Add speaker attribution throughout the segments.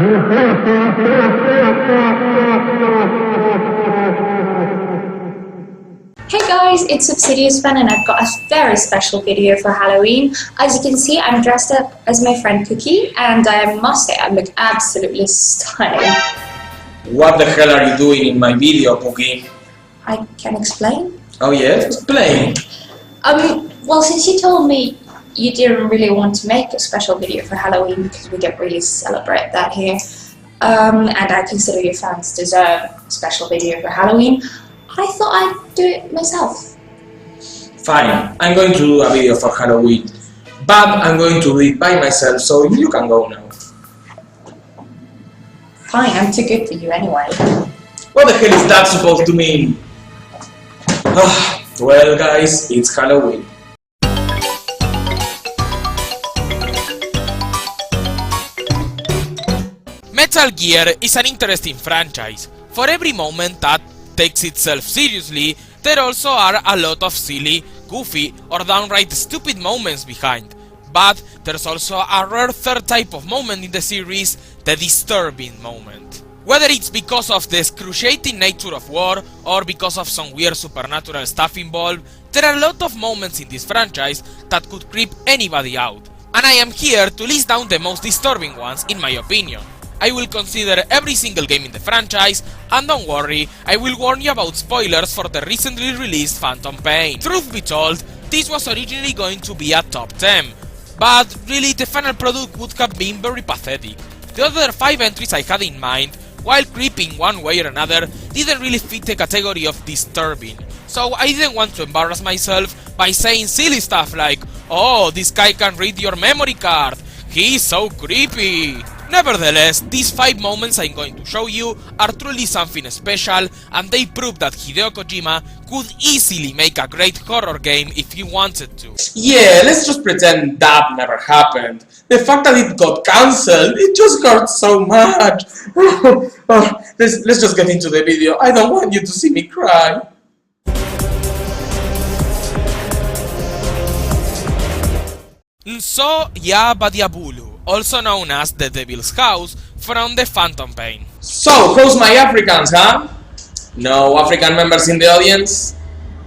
Speaker 1: Hey guys, it's Fan and I've got a very special video for Halloween. As you can see, I'm dressed up as my friend Cookie and I must say I look absolutely stunning.
Speaker 2: What the hell are you doing in my video, Cookie?
Speaker 1: I can explain?
Speaker 2: Oh yes? Explain!
Speaker 1: Well, since you told me you didn't really want to make a special video for Halloween because we don't really celebrate that here, and I consider your fans deserve a special video for Halloween, I thought I'd do it myself.
Speaker 2: Fine, I'm going to do a video for Halloween, but I'm going to do it by myself, so you can go now.
Speaker 1: Fine, I'm too good for you anyway.
Speaker 2: What the hell is that supposed to mean? Well guys, it's Halloween.
Speaker 3: Metal Gear is an interesting franchise. For every moment that takes itself seriously, there also are a lot of silly, goofy, or downright stupid moments behind. But there's also a rare third type of moment in the series, the disturbing moment. Whether it's because of the excruciating nature of war, or because of some weird supernatural stuff involved, there are a lot of moments in this franchise that could creep anybody out. And I am here to list down the most disturbing ones in my opinion. I will consider every single game in the franchise, and don't worry, I will warn you about spoilers for the recently released Phantom Pain. Truth be told, this was originally going to be a top 10, but really the final product would have been very pathetic. The other 5 entries I had in mind, while creeping one way or another, didn't really fit the category of disturbing. So I didn't want to embarrass myself by saying silly stuff like, "Oh, this guy can read your memory card, he's so creepy." Nevertheless, these 5 moments I'm going to show you are truly something special, and they prove that Hideo Kojima could easily make a great horror game if he wanted to.
Speaker 2: Yeah, let's just pretend that never happened. The fact that it got cancelled, it just hurts so much. Let's just get into the video. I don't want you to see me cry.
Speaker 3: Nso Ya Badiabulu, also known as the Devil's House, from the Phantom Pain.
Speaker 2: So, who's my Africans, huh? No African members in the audience?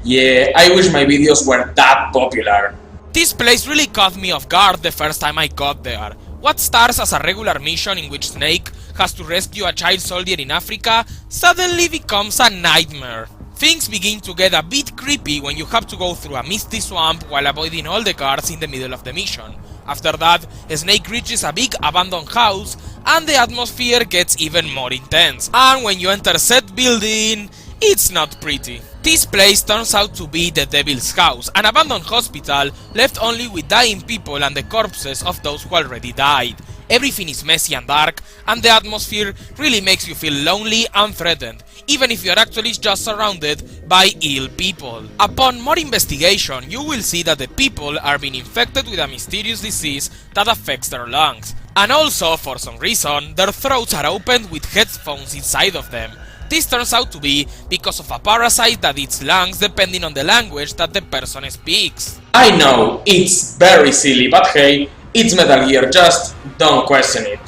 Speaker 2: Yeah, I wish my videos were that popular.
Speaker 3: This place really caught me off guard the first time I got there. What starts as a regular mission in which Snake has to rescue a child soldier in Africa suddenly becomes a nightmare. Things begin to get a bit creepy when you have to go through a misty swamp while avoiding all the guards in the middle of the mission. After that, Snake reaches a big abandoned house and the atmosphere gets even more intense. And when you enter said building, it's not pretty. This place turns out to be the Devil's House, an abandoned hospital left only with dying people and the corpses of those who already died. Everything is messy and dark, and the atmosphere really makes you feel lonely and threatened, even if you're actually just surrounded by ill people. Upon more investigation, you will see that the people are being infected with a mysterious disease that affects their lungs. And also, for some reason, their throats are opened with headphones inside of them. This turns out to be because of a parasite that eats lungs depending on the language that the person speaks.
Speaker 2: I know, it's very silly, but hey, it's Metal Gear, just don't question it.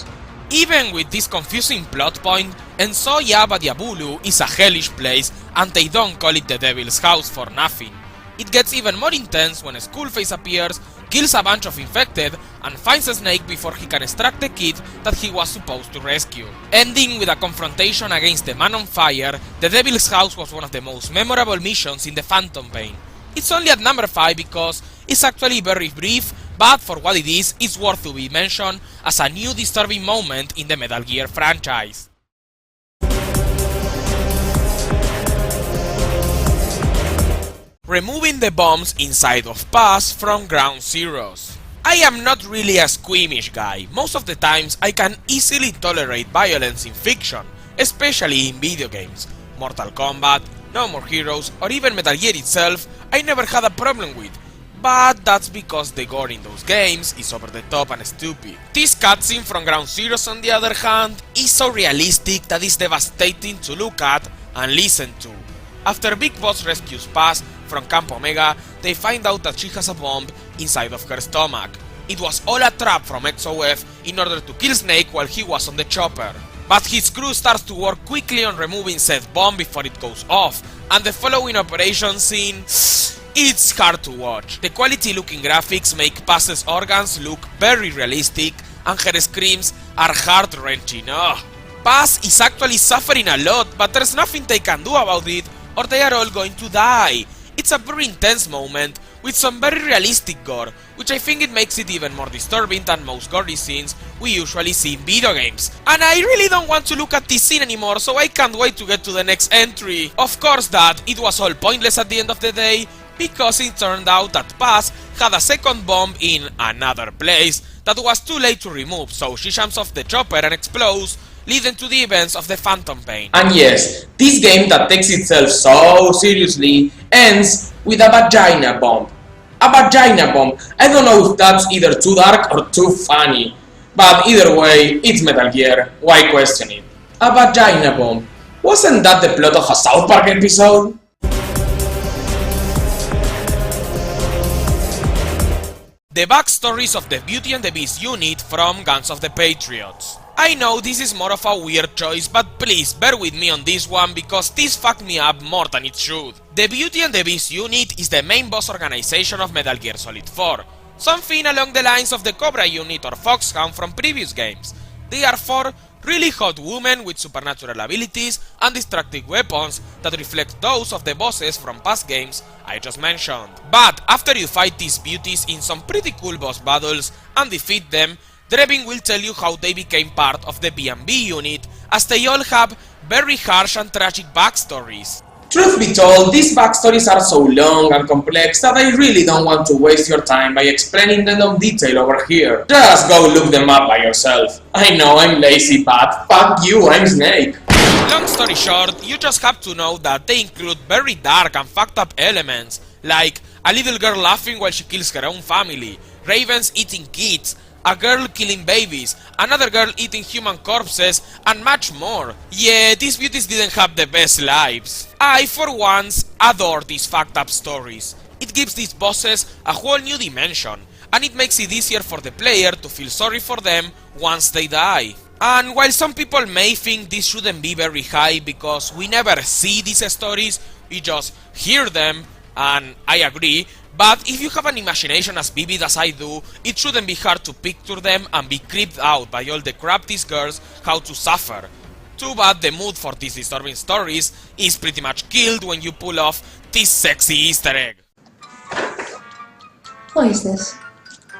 Speaker 3: Even with this confusing plot point, Nso Ya Badiabulu is a hellish place and they don't call it the Devil's House for nothing. It gets even more intense when Skullface appears, kills a bunch of infected, and finds a Snake before he can extract the kid that he was supposed to rescue. Ending with a confrontation against the Man on Fire, the Devil's House was one of the most memorable missions in the Phantom Pain. It's only at number 5 because it's actually very brief, but for what it is, it's worth to be mentioned as a new disturbing moment in the Metal Gear franchise. Removing the bombs inside of Paz from Ground Zeroes. I am not really a squeamish guy. Most of the times I can easily tolerate violence in fiction, especially in video games. Mortal Kombat, No More Heroes, or even Metal Gear itself, I never had a problem with. But that's because the gore in those games is over the top and stupid. This cutscene from Ground Zeroes, on the other hand, is so realistic that it's devastating to look at and listen to. After Big Boss rescues Paz from Camp Omega, they find out that she has a bomb inside of her stomach. it was all a trap from XOF in order to kill Snake while he was on the chopper. But his crew starts to work quickly on removing said bomb before it goes off, and the following operation scene, it's hard to watch. The quality looking graphics make Paz's organs look very realistic, and her screams are heart-wrenching. Paz is actually suffering a lot, but there's nothing they can do about it, or they are all going to die. It's a very intense moment, with some very realistic gore, which I think it makes it even more disturbing than most gory scenes we usually see in video games. And I really don't want to look at this scene anymore, so I can't wait to get to the next entry. Of course that it was all pointless at the end of the day, because it turned out that Paz had a second bomb in another place that was too late to remove, so she jumps off the chopper and explodes, leading to the events of the Phantom Pain.
Speaker 2: And yes, this game that takes itself so seriously ends with a vagina bomb. A vagina bomb. I don't know if that's either too dark or too funny, but either way, it's Metal Gear. Why question it? A vagina bomb. Wasn't that the plot of a South Park episode?
Speaker 3: The backstories of the Beauty and the Beast unit from Guns of the Patriots. I know this is more of a weird choice, but please bear with me on this one because this fucked me up more than it should. The Beauty and the Beast unit is the main boss organization of Metal Gear Solid 4, something along the lines of the Cobra unit or Foxhound from previous games. They are 4 really hot women with supernatural abilities and destructive weapons that reflect those of the bosses from past games I just mentioned. But after you fight these beauties in some pretty cool boss battles and defeat them, Drebin will tell you how they became part of the B&B unit, as they all have very harsh and tragic backstories.
Speaker 2: Truth be told, these backstories are so long and complex that I really don't want to waste your time by explaining them in detail over here. Just go look them up by yourself. I know I'm lazy, but fuck you, I'm Snake.
Speaker 3: Long story short, you just have to know that they include very dark and fucked up elements, like a little girl laughing while she kills her own family, ravens eating kids, a girl killing babies, another girl eating human corpses, and much more. Yeah, these beauties didn't have the best lives. I, for once, adore these fucked up stories. It gives these bosses a whole new dimension, and it makes it easier for the player to feel sorry for them once they die. And while some people may think this shouldn't be very high because we never see these stories, we just hear them, and I agree, but if you have an imagination as vivid as I do, it shouldn't be hard to picture them and be creeped out by all the crap these girls have to suffer. Too bad the mood for these disturbing stories is pretty much killed when you pull off this sexy Easter egg.
Speaker 1: What is this?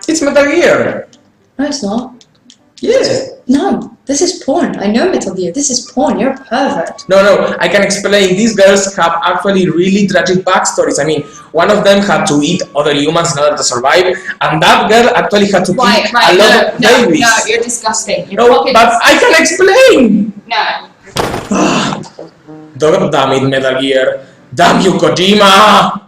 Speaker 2: It's Metal Gear.
Speaker 1: No, it's not.
Speaker 2: Yeah.
Speaker 1: No, this is porn. I know Metal Gear. This is porn. You're a pervert.
Speaker 2: No, I can explain. These girls have actually really tragic backstories. I mean, one of them had to eat other humans in order to survive, and that girl actually had to kill a lot of babies.
Speaker 1: No, you're disgusting.
Speaker 2: No, but I can explain!
Speaker 1: No.
Speaker 2: God damn it, Metal Gear. Damn you, Kojima!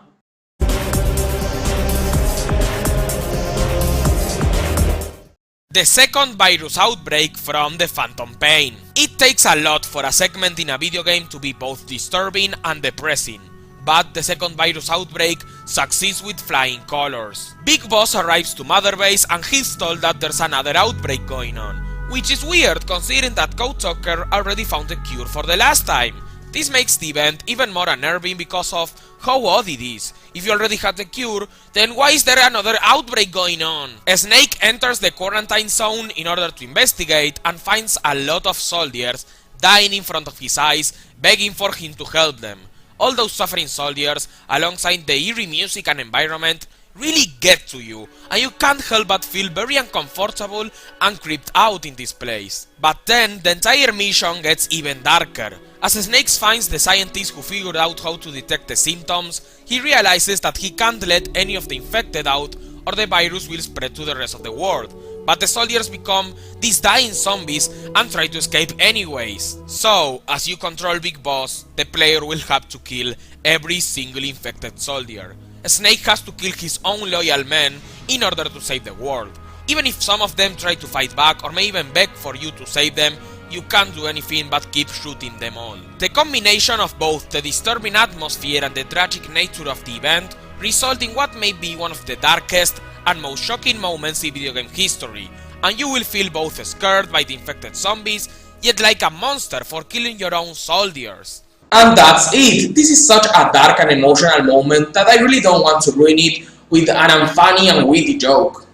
Speaker 3: The second virus outbreak from the Phantom Pain. It takes a lot for a segment in a video game to be both disturbing and depressing, but the second virus outbreak succeeds with flying colors. Big Boss arrives to Mother Base and he's told that there's another outbreak going on, which is weird considering that Code Talker already found a cure for the last time. This makes the event even more unnerving because of how odd it is. If you already had the cure, then why is there another outbreak going on? Snake enters the quarantine zone in order to investigate and finds a lot of soldiers dying in front of his eyes, begging for him to help them. All those suffering soldiers, alongside the eerie music and environment, really get to you, and you can't help but feel very uncomfortable and creeped out in this place. But then, the entire mission gets even darker. As Snake finds the scientist who figured out how to detect the symptoms, he realizes that he can't let any of the infected out or the virus will spread to the rest of the world. But the soldiers become these dying zombies and try to escape anyways. So, as you control Big Boss, the player will have to kill every single infected soldier. Snake has to kill his own loyal men in order to save the world. Even if some of them try to fight back or may even beg for you to save them, you can't do anything but keep shooting them all. The combination of both the disturbing atmosphere and the tragic nature of the event result in what may be one of the darkest and most shocking moments in video game history, and you will feel both scared by the infected zombies, yet like a monster for killing your own soldiers.
Speaker 2: And that's it. This is such a dark and emotional moment that I really don't want to ruin it with an unfunny and witty joke.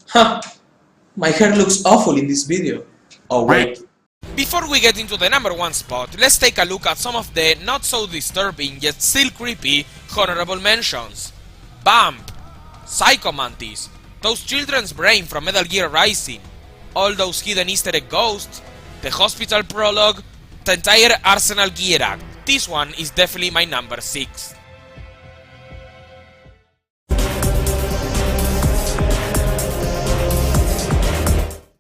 Speaker 2: Huh. My hair looks awful in this video. Oh wait.
Speaker 3: Before we get into the number 1 spot, let's take a look at some of the not so disturbing yet still creepy honorable mentions. Bump, Psycho Mantis, those children's brain from Metal Gear Rising, all those hidden Easter egg ghosts, the hospital prologue, the entire Arsenal Gear Act. This one is definitely my number 6.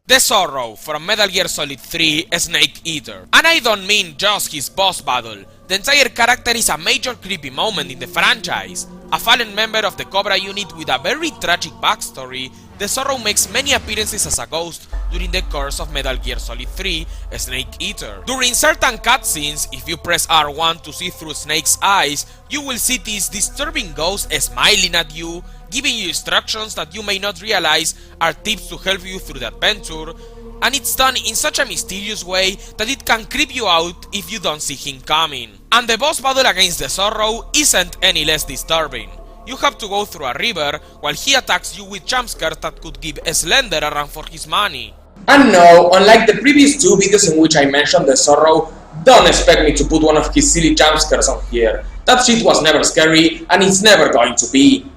Speaker 3: The Zorro from Metal Gear Solid 3 Snake Eater. And I don't mean just his boss battle. The entire character is a major creepy moment in the franchise. A fallen member of the Cobra unit with a very tragic backstory, the Zorro makes many appearances as a ghost during the course of Metal Gear Solid 3 Snake Eater. During certain cutscenes, if you press R1 to see through Snake's eyes, you will see this disturbing ghost smiling at you, giving you instructions that you may not realize are tips to help you through the adventure, and it's done in such a mysterious way that it can creep you out if you don't see him coming. And the boss battle against the Zorro isn't any less disturbing. You have to go through a river while he attacks you with jumpscares that could give Slender a run for his money.
Speaker 2: And no, unlike the previous 2 videos in which I mentioned the Zorro, don't expect me to put one of his silly jumpscares on here. That shit was never scary, and it's never going to be.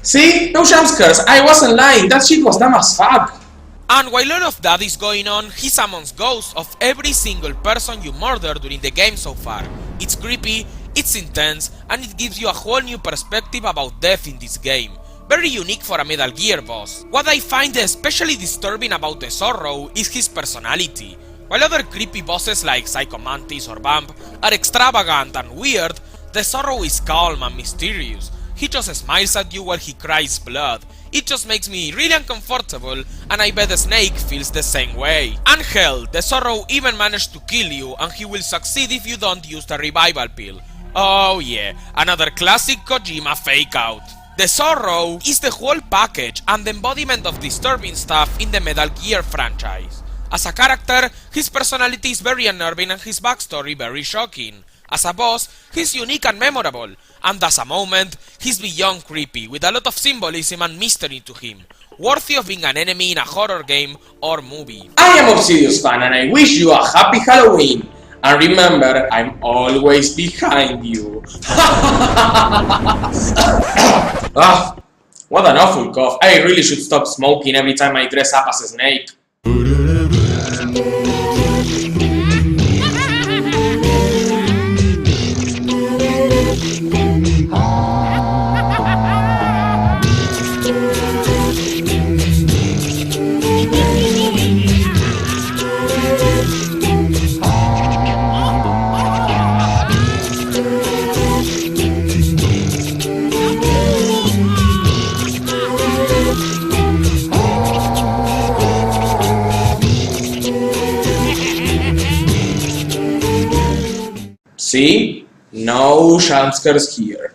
Speaker 2: See? No jumpscares, I wasn't lying, that shit was dumb as fuck.
Speaker 3: And while all of that is going on, he summons ghosts of every single person you murdered during the game so far. It's creepy, it's intense, and it gives you a whole new perspective about death in this game. Very unique for a Metal Gear boss. What I find especially disturbing about the Zorro is his personality. While other creepy bosses like Psycho Mantis or Bump are extravagant and weird, the Zorro is calm and mysterious. He just smiles at you while he cries blood. It just makes me really uncomfortable, and I bet the Snake feels the same way. And hell, the Zorro even managed to kill you, and he will succeed if you don't use the revival pill. Oh yeah, another classic Kojima fake out. The Zorro is the whole package and the embodiment of disturbing stuff in the Metal Gear franchise. As a character, his personality is very unnerving and his backstory very shocking. As a boss, he's unique and memorable, and as a moment, he's beyond creepy, with a lot of symbolism and mystery to him, worthy of being an enemy in a horror game or movie.
Speaker 2: I am Obsidious fan and I wish you a happy Halloween. And remember, I'm always behind you. Ah, what an awful cough. I really should stop smoking every time I dress up as a snake. See? No jumpscares here.